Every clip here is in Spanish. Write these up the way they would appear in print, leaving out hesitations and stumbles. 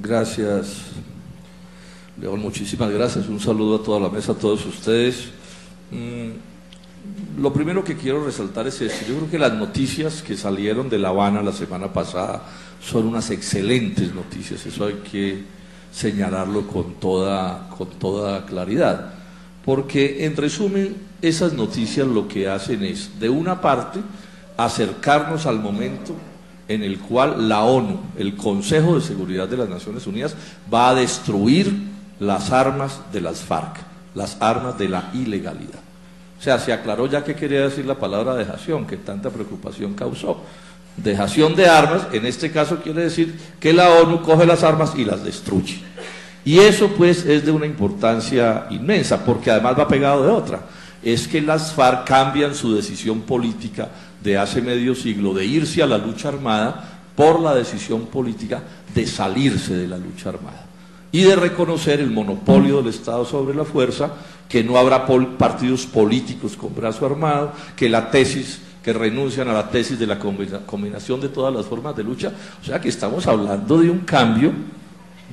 Gracias, León, muchísimas gracias. Un saludo a toda la mesa, a todos ustedes. Lo primero que quiero resaltar es esto. Yo creo que las noticias que salieron de La Habana la semana pasada son unas excelentes noticias. Eso hay que señalarlo con toda claridad. Porque, en resumen, esas noticias lo que hacen es, de una parte, acercarnos al momento en el cual la ONU, el Consejo de Seguridad de las Naciones Unidas, va a destruir las armas de las FARC, las armas de la ilegalidad. O sea, se aclaró ya qué quería decir la palabra dejación, que tanta preocupación causó. Dejación de armas, en este caso quiere decir que la ONU coge las armas y las destruye. Y eso pues es de una importancia inmensa, porque además va pegado de otra. Es que las FARC cambian su decisión política de hace medio siglo de irse a la lucha armada por la decisión política de salirse de la lucha armada y de reconocer el monopolio del Estado sobre la fuerza, que no habrá partidos políticos con brazo armado, que renuncian a la tesis de la combinación de todas las formas de lucha. O sea que estamos hablando de un cambio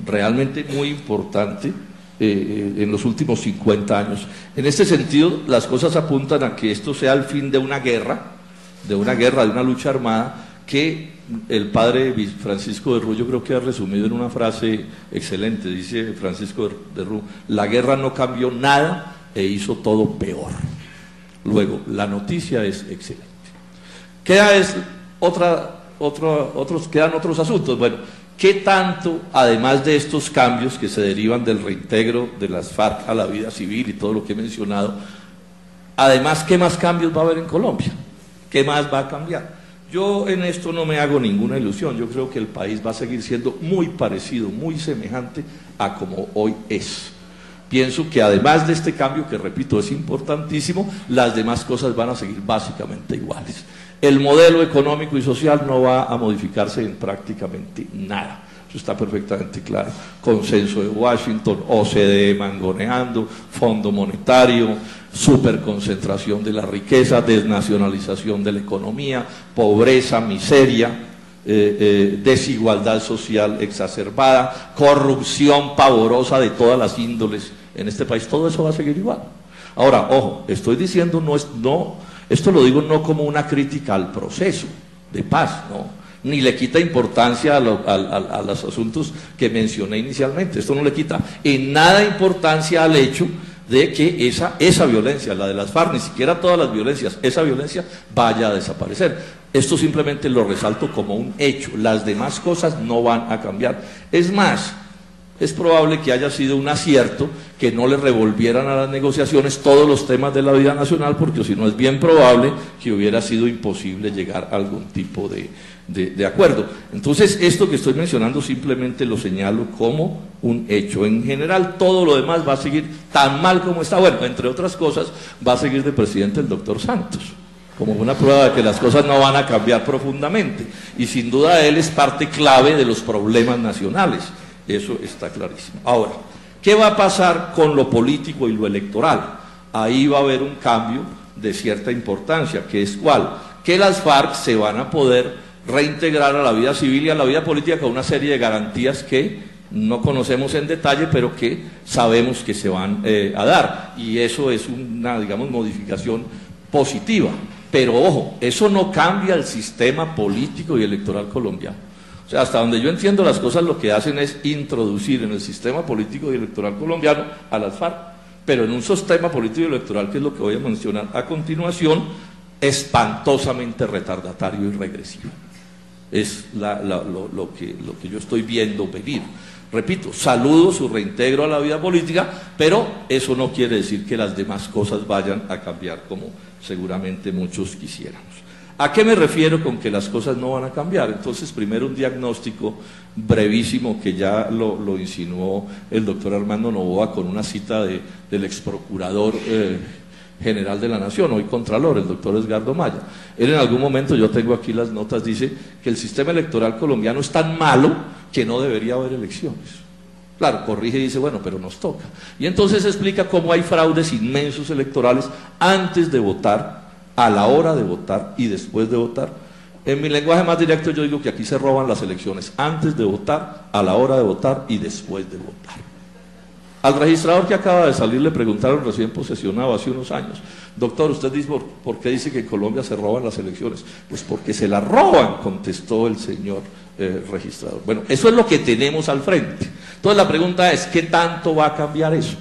realmente muy importante en los últimos 50 años. En este sentido, las cosas apuntan a que esto sea el fin de una guerra, de una lucha armada, que el padre Francisco de Rullo creo que ha resumido en una frase excelente. Dice Francisco de Rullo: la guerra no cambió nada e hizo todo peor. Luego, la noticia es excelente. Quedan otros asuntos. Bueno, ¿qué tanto, además de estos cambios que se derivan del reintegro de las FARC a la vida civil y todo lo que he mencionado, además, qué más cambios va a haber en Colombia? ¿Qué más va a cambiar? Yo en esto no me hago ninguna ilusión. Yo creo que el país va a seguir siendo muy parecido, muy semejante a como hoy es. Pienso que además de este cambio, que repito es importantísimo, las demás cosas van a seguir básicamente iguales. El modelo económico y social no va a modificarse en prácticamente nada. Eso está perfectamente claro. Consenso de Washington, OCDE mangoneando, Fondo Monetario, superconcentración de la riqueza, desnacionalización de la economía, pobreza, miseria, desigualdad social exacerbada, corrupción pavorosa de todas las índoles en este país. Todo eso va a seguir igual. Ahora, ojo, estoy diciendo esto lo digo no como una crítica al proceso de paz, no, ni le quita importancia a los asuntos que mencioné inicialmente. Esto no le quita en nada importancia al hecho de que esa violencia, la de las FARC, ni siquiera todas las violencias, esa violencia vaya a desaparecer. Esto simplemente lo resalto como un hecho. Las demás cosas no van a cambiar. Es más, es probable que haya sido un acierto que no le revolvieran a las negociaciones todos los temas de la vida nacional, porque si no es bien probable que hubiera sido imposible llegar a algún tipo de acuerdo. Entonces, esto que estoy mencionando simplemente lo señalo como un hecho. En general, todo lo demás va a seguir tan mal como está. Bueno, entre otras cosas, va a seguir de presidente el doctor Santos, como una prueba de que las cosas no van a cambiar profundamente. Y sin duda él es parte clave de los problemas nacionales. Eso está clarísimo. Ahora, ¿qué va a pasar con lo político y lo electoral? Ahí va a haber un cambio de cierta importancia, que es ¿cuál? Que las FARC se van a poder reintegrar a la vida civil y a la vida política con una serie de garantías que no conocemos en detalle, pero que sabemos que se van a dar. Y eso es una, digamos, modificación positiva. Pero ojo, eso no cambia el sistema político y electoral colombiano. O sea, hasta donde yo entiendo las cosas, lo que hacen es introducir en el sistema político y electoral colombiano a las FARC, pero en un sistema político y electoral, que es lo que voy a mencionar a continuación, espantosamente retardatario y regresivo. Es lo que yo estoy viendo venir. Repito, saludo su reintegro a la vida política, pero eso no quiere decir que las demás cosas vayan a cambiar como seguramente muchos quisiéramos. ¿A qué me refiero con que las cosas no van a cambiar? Entonces, primero un diagnóstico brevísimo que ya lo insinuó el doctor Armando Noboa con una cita del exprocurador general de la Nación, hoy Contralor, el doctor Edgardo Maya. Él en algún momento, yo tengo aquí las notas, dice que el sistema electoral colombiano es tan malo que no debería haber elecciones. Claro, corrige y dice, bueno, pero nos toca. Y entonces explica cómo hay fraudes inmensos electorales antes de votar, a la hora de votar y después de votar, En mi lenguaje más directo yo digo que aquí se roban las elecciones antes de votar, a la hora de votar y después de votar. Al registrador que acaba de salir le preguntaron recién posesionado hace unos años: doctor, usted dice, ¿por qué dice que en Colombia se roban las elecciones? Pues porque se las roban, contestó el señor registrador. Bueno, eso es lo que tenemos al frente. Entonces la pregunta es, ¿qué tanto va a cambiar eso?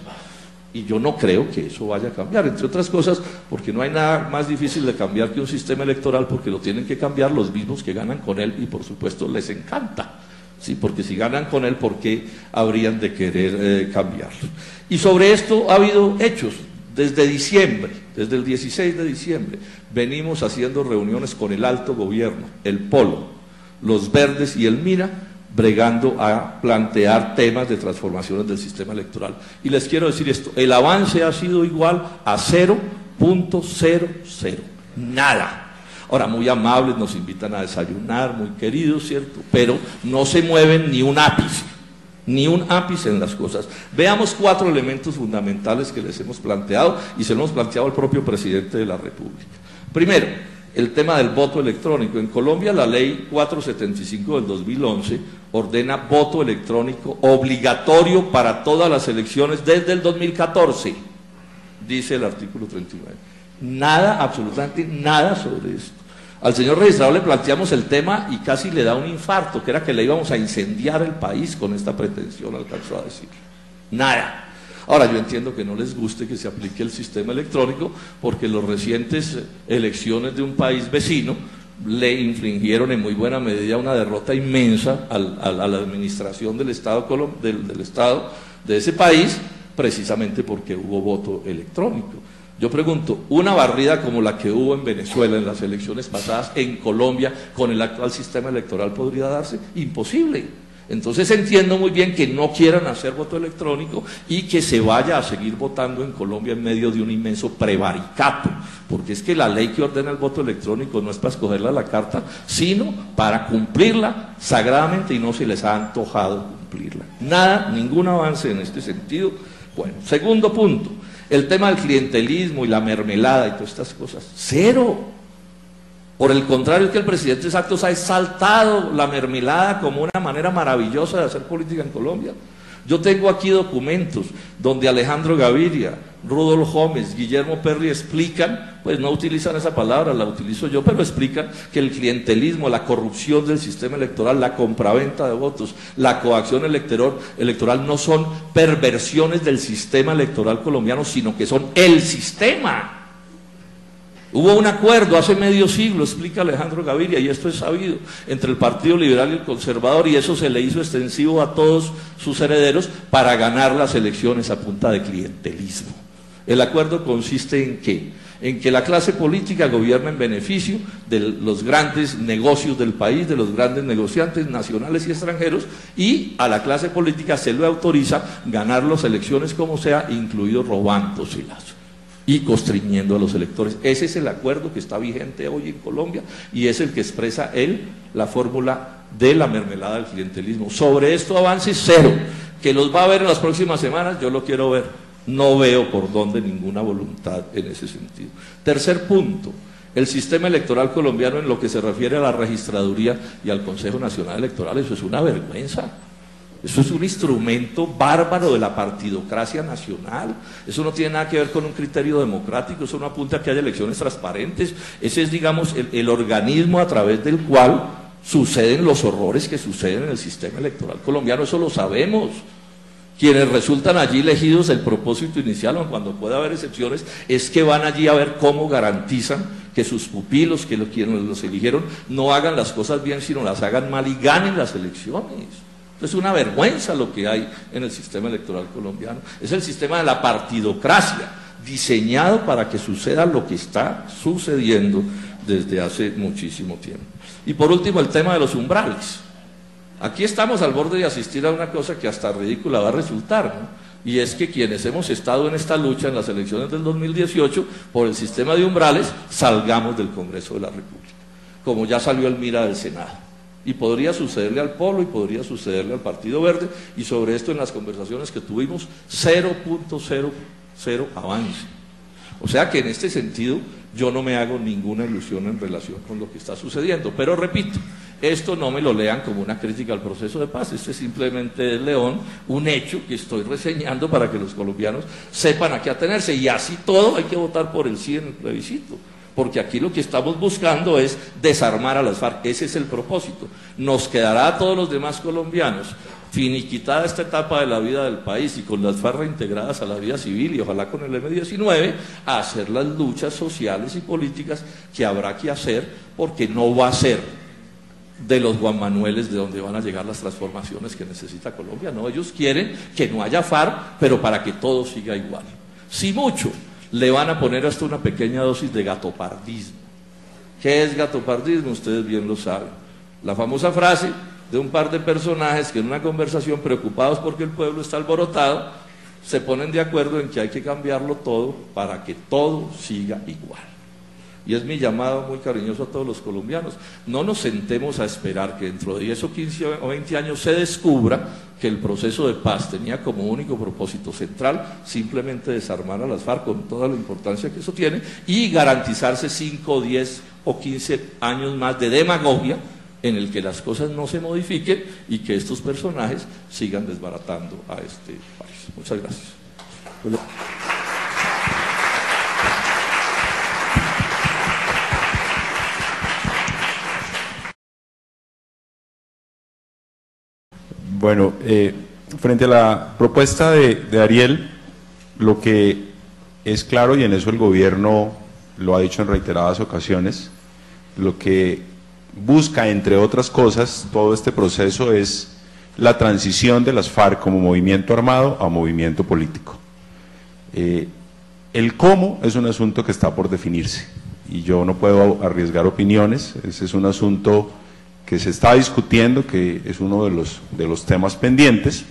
Y yo no creo que eso vaya a cambiar, entre otras cosas porque no hay nada más difícil de cambiar que un sistema electoral, porque lo tienen que cambiar los mismos que ganan con él y por supuesto les encanta. Sí, porque si ganan con él, ¿por qué habrían de querer cambiarlo? Y sobre esto ha habido hechos. Desde diciembre, desde el 16 de diciembre, venimos haciendo reuniones con el alto gobierno, el Polo, los Verdes y el MIRA, bregando a plantear temas de transformaciones del sistema electoral. Y les quiero decir esto: el avance ha sido igual a 0.00, nada. Ahora, muy amables, nos invitan a desayunar, muy queridos, ¿cierto? Pero no se mueven ni un ápice en las cosas. Veamos 4 elementos fundamentales que les hemos planteado y se lo hemos planteado al propio presidente de la República. Primero, el tema del voto electrónico. En Colombia la ley 475 del 2011 ordena voto electrónico obligatorio para todas las elecciones desde el 2014, dice el artículo 39. Nada, absolutamente nada sobre esto. Al señor registrador le planteamos el tema y casi le da un infarto, que era que le íbamos a incendiar el país con esta pretensión, alcanzó a decir. Nada. Ahora, yo entiendo que no les guste que se aplique el sistema electrónico, porque las recientes elecciones de un país vecino le infligieron en muy buena medida una derrota inmensa a la administración del Estado, del Estado de ese país, precisamente porque hubo voto electrónico. Yo pregunto, ¿una barrida como la que hubo en Venezuela en las elecciones pasadas, en Colombia, con el actual sistema electoral podría darse? Imposible. Entonces entiendo muy bien que no quieran hacer voto electrónico y que se vaya a seguir votando en Colombia en medio de un inmenso prevaricato, porque es que la ley que ordena el voto electrónico no es para escogerla a la carta, sino para cumplirla sagradamente, y no se les ha antojado cumplirla. Nada, ningún avance en este sentido. Bueno, segundo punto, el tema del clientelismo y la mermelada y todas estas cosas, cero. Por el contrario, es que el presidente Santos ha exaltado la mermelada como una manera maravillosa de hacer política en Colombia. Yo tengo aquí documentos donde Alejandro Gaviria, Rudolf Gómez, Guillermo Perry explican, pues no utilizan esa palabra, la utilizo yo, pero explican que el clientelismo, la corrupción del sistema electoral, la compraventa de votos, la coacción electoral no son perversiones del sistema electoral colombiano, sino que son el sistema. Hubo un acuerdo hace medio siglo, explica Alejandro Gaviria, y esto es sabido, entre el Partido Liberal y el Conservador, y eso se le hizo extensivo a todos sus herederos para ganar las elecciones a punta de clientelismo. El acuerdo consiste ¿en qué? En que la clase política gobierna en beneficio de los grandes negocios del país, de los grandes negociantes nacionales y extranjeros, y a la clase política se le autoriza ganar las elecciones como sea, incluido robándoselas y constriñendo a los electores. Ese es el acuerdo que está vigente hoy en Colombia y es el que expresa la fórmula de la mermelada del clientelismo. Sobre esto avance cero. Que los va a ver en las próximas semanas, yo lo quiero ver. No veo por dónde ninguna voluntad en ese sentido. Tercer punto, el sistema electoral colombiano en lo que se refiere a la registraduría y al Consejo Nacional Electoral, eso es una vergüenza. Eso es un instrumento bárbaro de la partidocracia nacional. Eso no tiene nada que ver con un criterio democrático, eso no apunta a que haya elecciones transparentes. Ese es, digamos, el organismo a través del cual suceden los horrores que suceden en el sistema electoral colombiano, eso lo sabemos. Quienes resultan allí elegidos, el propósito inicial, aun cuando puede haber excepciones, es que van allí a ver cómo garantizan que sus pupilos, quienes los eligieron, no hagan las cosas bien, sino las hagan mal y ganen las elecciones. Es una vergüenza lo que hay en el sistema electoral colombiano. Es el sistema de la partidocracia, diseñado para que suceda lo que está sucediendo desde hace muchísimo tiempo. Y por último, el tema de los umbrales. Aquí estamos al borde de asistir a una cosa que hasta ridícula va a resultar, ¿no? Y es que quienes hemos estado en esta lucha en las elecciones del 2018 por el sistema de umbrales, salgamos del Congreso de la República, como ya salió el MIRA del Senado. Y podría sucederle al Polo y podría sucederle al Partido Verde, y sobre esto en las conversaciones que tuvimos, 0.00 avance. O sea que en este sentido yo no me hago ninguna ilusión en relación con lo que está sucediendo. Pero repito, esto no me lo lean como una crítica al proceso de paz, este simplemente es, León, un hecho que estoy reseñando para que los colombianos sepan a qué atenerse, y así todo hay que votar por el sí en el plebiscito, porque aquí lo que estamos buscando es desarmar a las FARC, ese es el propósito. Nos quedará a todos los demás colombianos finiquitada esta etapa de la vida del país y con las FARC reintegradas a la vida civil y ojalá con el M-19, a hacer las luchas sociales y políticas que habrá que hacer, porque no va a ser de los Juan Manueles de donde van a llegar las transformaciones que necesita Colombia. No, ellos quieren que no haya FARC, pero para que todo siga igual. Si mucho, le van a poner hasta una pequeña dosis de gatopardismo. ¿Qué es gatopardismo? Ustedes bien lo saben. La famosa frase de un par de personajes que en una conversación, preocupados porque el pueblo está alborotado, se ponen de acuerdo en que hay que cambiarlo todo para que todo siga igual. Y es mi llamado muy cariñoso a todos los colombianos. No nos sentemos a esperar que dentro de 10 o 15 o 20 años se descubra que el proceso de paz tenía como único propósito central simplemente desarmar a las FARC con toda la importancia que eso tiene y garantizarse 5, 10 o 15 años más de demagogia en el que las cosas no se modifiquen y que estos personajes sigan desbaratando a este país. Muchas gracias. Bueno, frente a la propuesta de Ariel, lo que es claro, y en eso el gobierno lo ha dicho en reiteradas ocasiones, lo que busca, entre otras cosas, todo este proceso es la transición de las FARC como movimiento armado a movimiento político. El cómo es un asunto que está por definirse, y yo no puedo arriesgar opiniones, ese es un asunto que se está discutiendo, que es uno de los temas pendientes,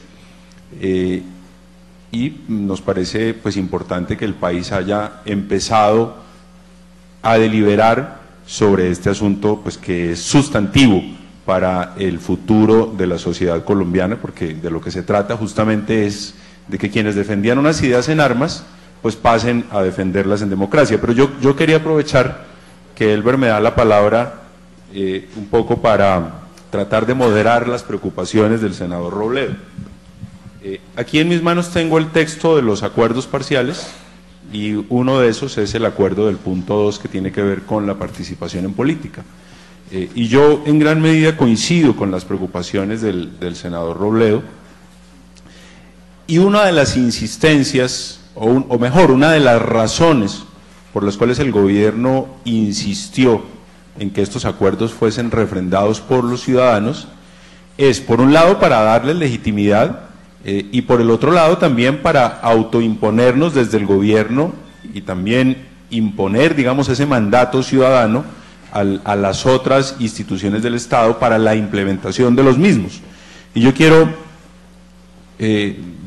y nos parece pues importante que el país haya empezado a deliberar sobre este asunto, pues que es sustantivo para el futuro de la sociedad colombiana, porque de lo que se trata justamente es de que quienes defendían unas ideas en armas, pues pasen a defenderlas en democracia. Pero yo quería aprovechar que Elber me da la palabra un poco para tratar de moderar las preocupaciones del senador Robledo. Aquí en mis manos tengo el texto de los acuerdos parciales, y uno de esos es el acuerdo del punto 2 que tiene que ver con la participación en política. Y yo en gran medida coincido con las preocupaciones del senador Robledo, y una de las insistencias, o mejor, una de las razones por las cuales el gobierno insistió en que estos acuerdos fuesen refrendados por los ciudadanos, es por un lado para darles legitimidad, y por el otro lado también para autoimponernos desde el gobierno y también imponer, digamos, ese mandato ciudadano a las otras instituciones del Estado para la implementación de los mismos. Y yo quiero,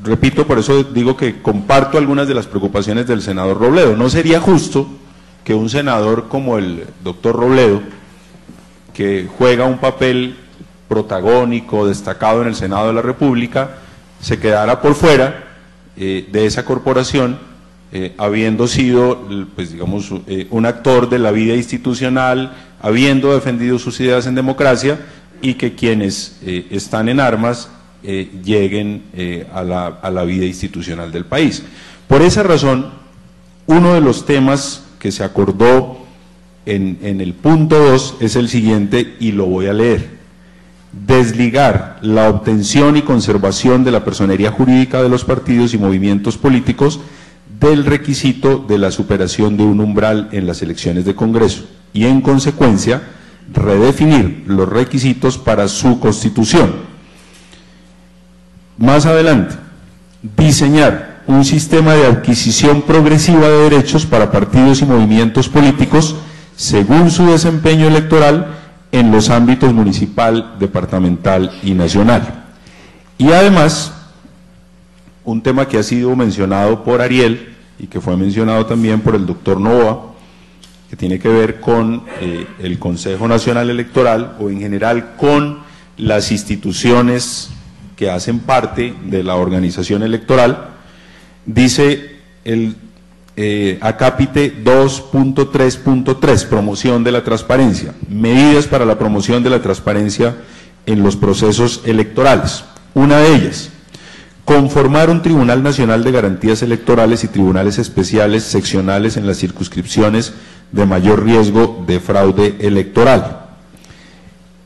repito, por eso digo que comparto algunas de las preocupaciones del senador Robledo. No sería justo que un senador como el doctor Robledo, que juega un papel protagónico, destacado en el Senado de la República, se quedara por fuera de esa corporación, habiendo sido, pues digamos, un actor de la vida institucional, habiendo defendido sus ideas en democracia, y que quienes están en armas lleguen a la vida institucional del país. Por esa razón, uno de los temas que se acordó en el punto 2 es el siguiente, y lo voy a leer: desligar la obtención y conservación de la personería jurídica de los partidos y movimientos políticos del requisito de la superación de un umbral en las elecciones de Congreso, y en consecuencia redefinir los requisitos para su constitución. Más adelante, diseñar un sistema de adquisición progresiva de derechos para partidos y movimientos políticos según su desempeño electoral en los ámbitos municipal, departamental y nacional. Y además, un tema que ha sido mencionado por Ariel y que fue mencionado también por el doctor Novoa, que tiene que ver con el Consejo Nacional Electoral, o en general con las instituciones que hacen parte de la organización electoral. Dice el acápite 2.3.3, promoción de la transparencia, medidas para la promoción de la transparencia en los procesos electorales. Una de ellas, conformar un Tribunal Nacional de Garantías Electorales y tribunales especiales seccionales en las circunscripciones de mayor riesgo de fraude electoral.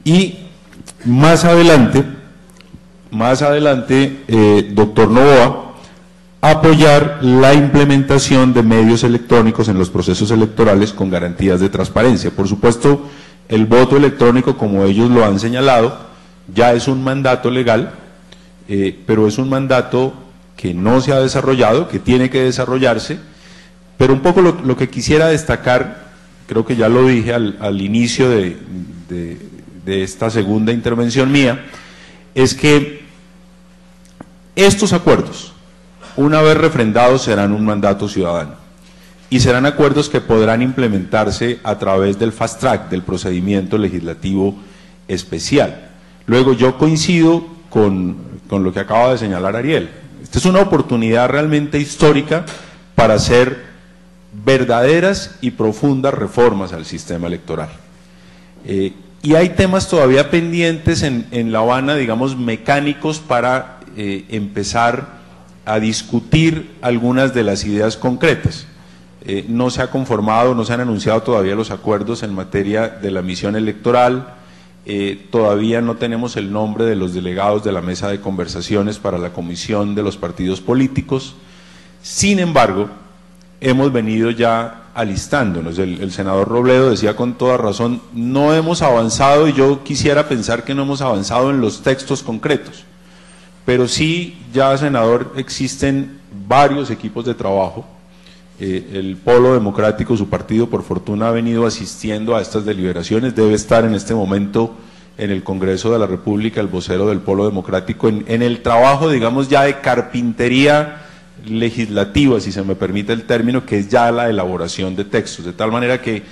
Y más adelante, doctor Novoa, apoyar la implementación de medios electrónicos en los procesos electorales con garantías de transparencia. Por supuesto, el voto electrónico, como ellos lo han señalado, ya es un mandato legal, pero es un mandato que no se ha desarrollado, que tiene que desarrollarse, pero un poco lo que quisiera destacar, creo que ya lo dije al inicio de esta segunda intervención mía, es que estos acuerdos, una vez refrendados, serán un mandato ciudadano y serán acuerdos que podrán implementarse a través del fast track, del procedimiento legislativo especial. Luego, yo coincido con lo que acaba de señalar Ariel. Esta es una oportunidad realmente histórica para hacer verdaderas y profundas reformas al sistema electoral. Y hay temas todavía pendientes en La Habana, digamos, mecánicos para empezar a discutir algunas de las ideas concretas. No se ha conformado, no se han anunciado todavía los acuerdos en materia de la misión electoral, todavía no tenemos el nombre de los delegados de la mesa de conversaciones para la comisión de los partidos políticos. Sin embargo, hemos venido ya alistándonos. El senador Robledo decía con toda razón, no hemos avanzado, y yo quisiera pensar que no hemos avanzado en los textos concretos, pero sí, ya, senador, existen varios equipos de trabajo. El Polo Democrático, su partido, por fortuna, ha venido asistiendo a estas deliberaciones. Debe estar en este momento en el Congreso de la República el vocero del Polo Democrático en el trabajo, digamos, ya de carpintería legislativa, si se me permite el término, que es ya la elaboración de textos, de tal manera que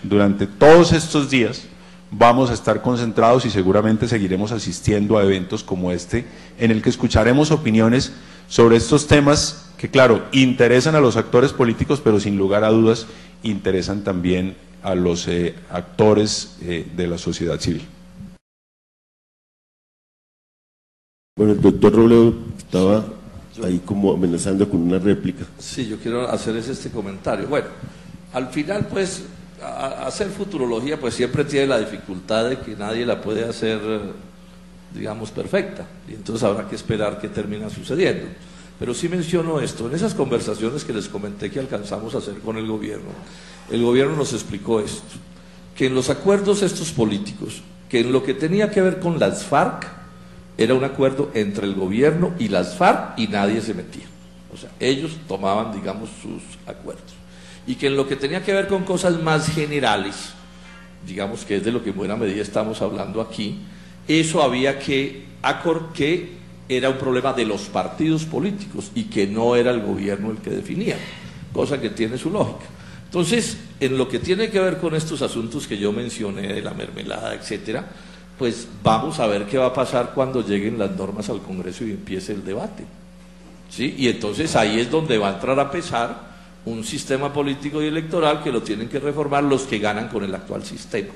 durante todos estos días vamos a estar concentrados y seguramente seguiremos asistiendo a eventos como este, en el que escucharemos opiniones sobre estos temas que, claro, interesan a los actores políticos, pero sin lugar a dudas interesan también a los actores de la sociedad civil. Bueno, el doctor Robledo estaba ahí como amenazando con una réplica. Sí, yo quiero hacer este comentario. Bueno, al final, pues, hacer futurología, pues siempre tiene la dificultad de que nadie la puede hacer, digamos, perfecta, y entonces habrá que esperar qué termina sucediendo. Pero sí menciono esto, en esas conversaciones que les comenté que alcanzamos a hacer con el gobierno nos explicó esto, que en los acuerdos estos políticos, que en lo que tenía que ver con las FARC, era un acuerdo entre el gobierno y las FARC y nadie se metía. O sea, ellos tomaban, digamos, sus acuerdos. Y que en lo que tenía que ver con cosas más generales, digamos que es de lo que en buena medida estamos hablando aquí, eso había que era un problema de los partidos políticos y que no era el gobierno el que definía, cosa que tiene su lógica. Entonces, en lo que tiene que ver con estos asuntos que yo mencioné, de la mermelada, etcétera, pues vamos a ver qué va a pasar cuando lleguen las normas al Congreso y empiece el debate, ¿sí? Y entonces ahí es donde va a entrar a pesar un sistema político y electoral que lo tienen que reformar los que ganan con el actual sistema.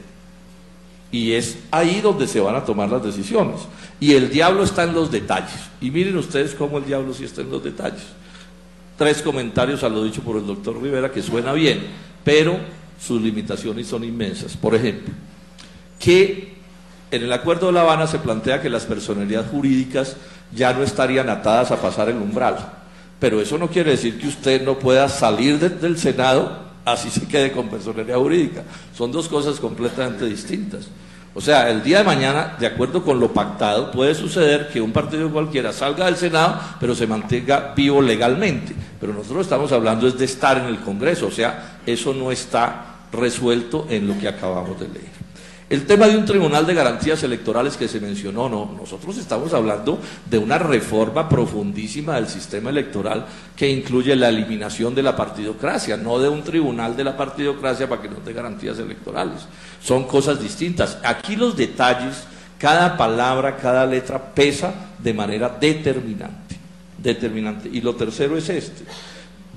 Y es ahí donde se van a tomar las decisiones. Y el diablo está en los detalles. Y miren ustedes cómo el diablo sí está en los detalles. 3 comentarios a lo dicho por el doctor Rivera, que suena bien, pero sus limitaciones son inmensas. Por ejemplo, que en el Acuerdo de La Habana se plantea que las personalidades jurídicas ya no estarían atadas a pasar el umbral. Pero eso no quiere decir que usted no pueda salir del Senado así se quede con personalidad jurídica. Son dos cosas completamente distintas. O sea, el día de mañana, de acuerdo con lo pactado, puede suceder que un partido cualquiera salga del Senado, pero se mantenga vivo legalmente. Pero nosotros estamos hablando es de estar en el Congreso, o sea, eso no está resuelto en lo que acabamos de leer. El tema de un tribunal de garantías electorales que se mencionó, no, nosotros estamos hablando de una reforma profundísima del sistema electoral que incluye la eliminación de la partidocracia, no de un tribunal de la partidocracia para que nos dé garantías electorales. Son cosas distintas. Aquí los detalles, cada palabra, cada letra pesa de manera determinante. Y lo tercero es este.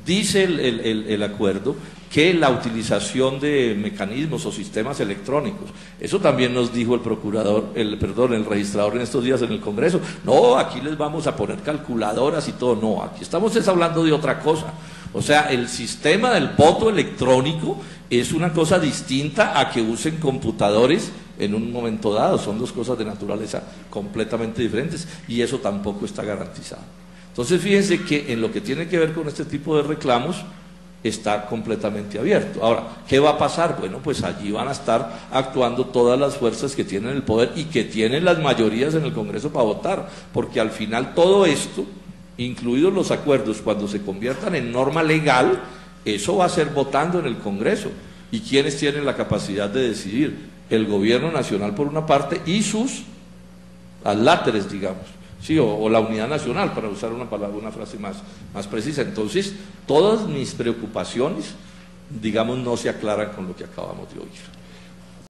Dice el acuerdo que la utilización de mecanismos o sistemas electrónicos, eso también nos dijo el registrador en estos días en el Congreso, no, aquí les vamos a poner calculadoras y todo, no, aquí estamos hablando de otra cosa. O sea, el sistema del voto electrónico es una cosa distinta a que usen computadores en un momento dado, son dos cosas de naturaleza completamente diferentes y eso tampoco está garantizado. Entonces fíjense que en lo que tiene que ver con este tipo de reclamos está completamente abierto. Ahora, ¿qué va a pasar? Bueno, pues allí van a estar actuando todas las fuerzas que tienen el poder y que tienen las mayorías en el Congreso para votar, porque al final todo esto, incluidos los acuerdos, cuando se conviertan en norma legal, eso va a ser votando en el Congreso. ¿Y quiénes tienen la capacidad de decidir? El gobierno nacional por una parte y sus adláteres, digamos. Sí, o la unidad nacional, para usar una frase más precisa. Entonces, todas mis preocupaciones, digamos, no se aclaran con lo que acabamos de oír.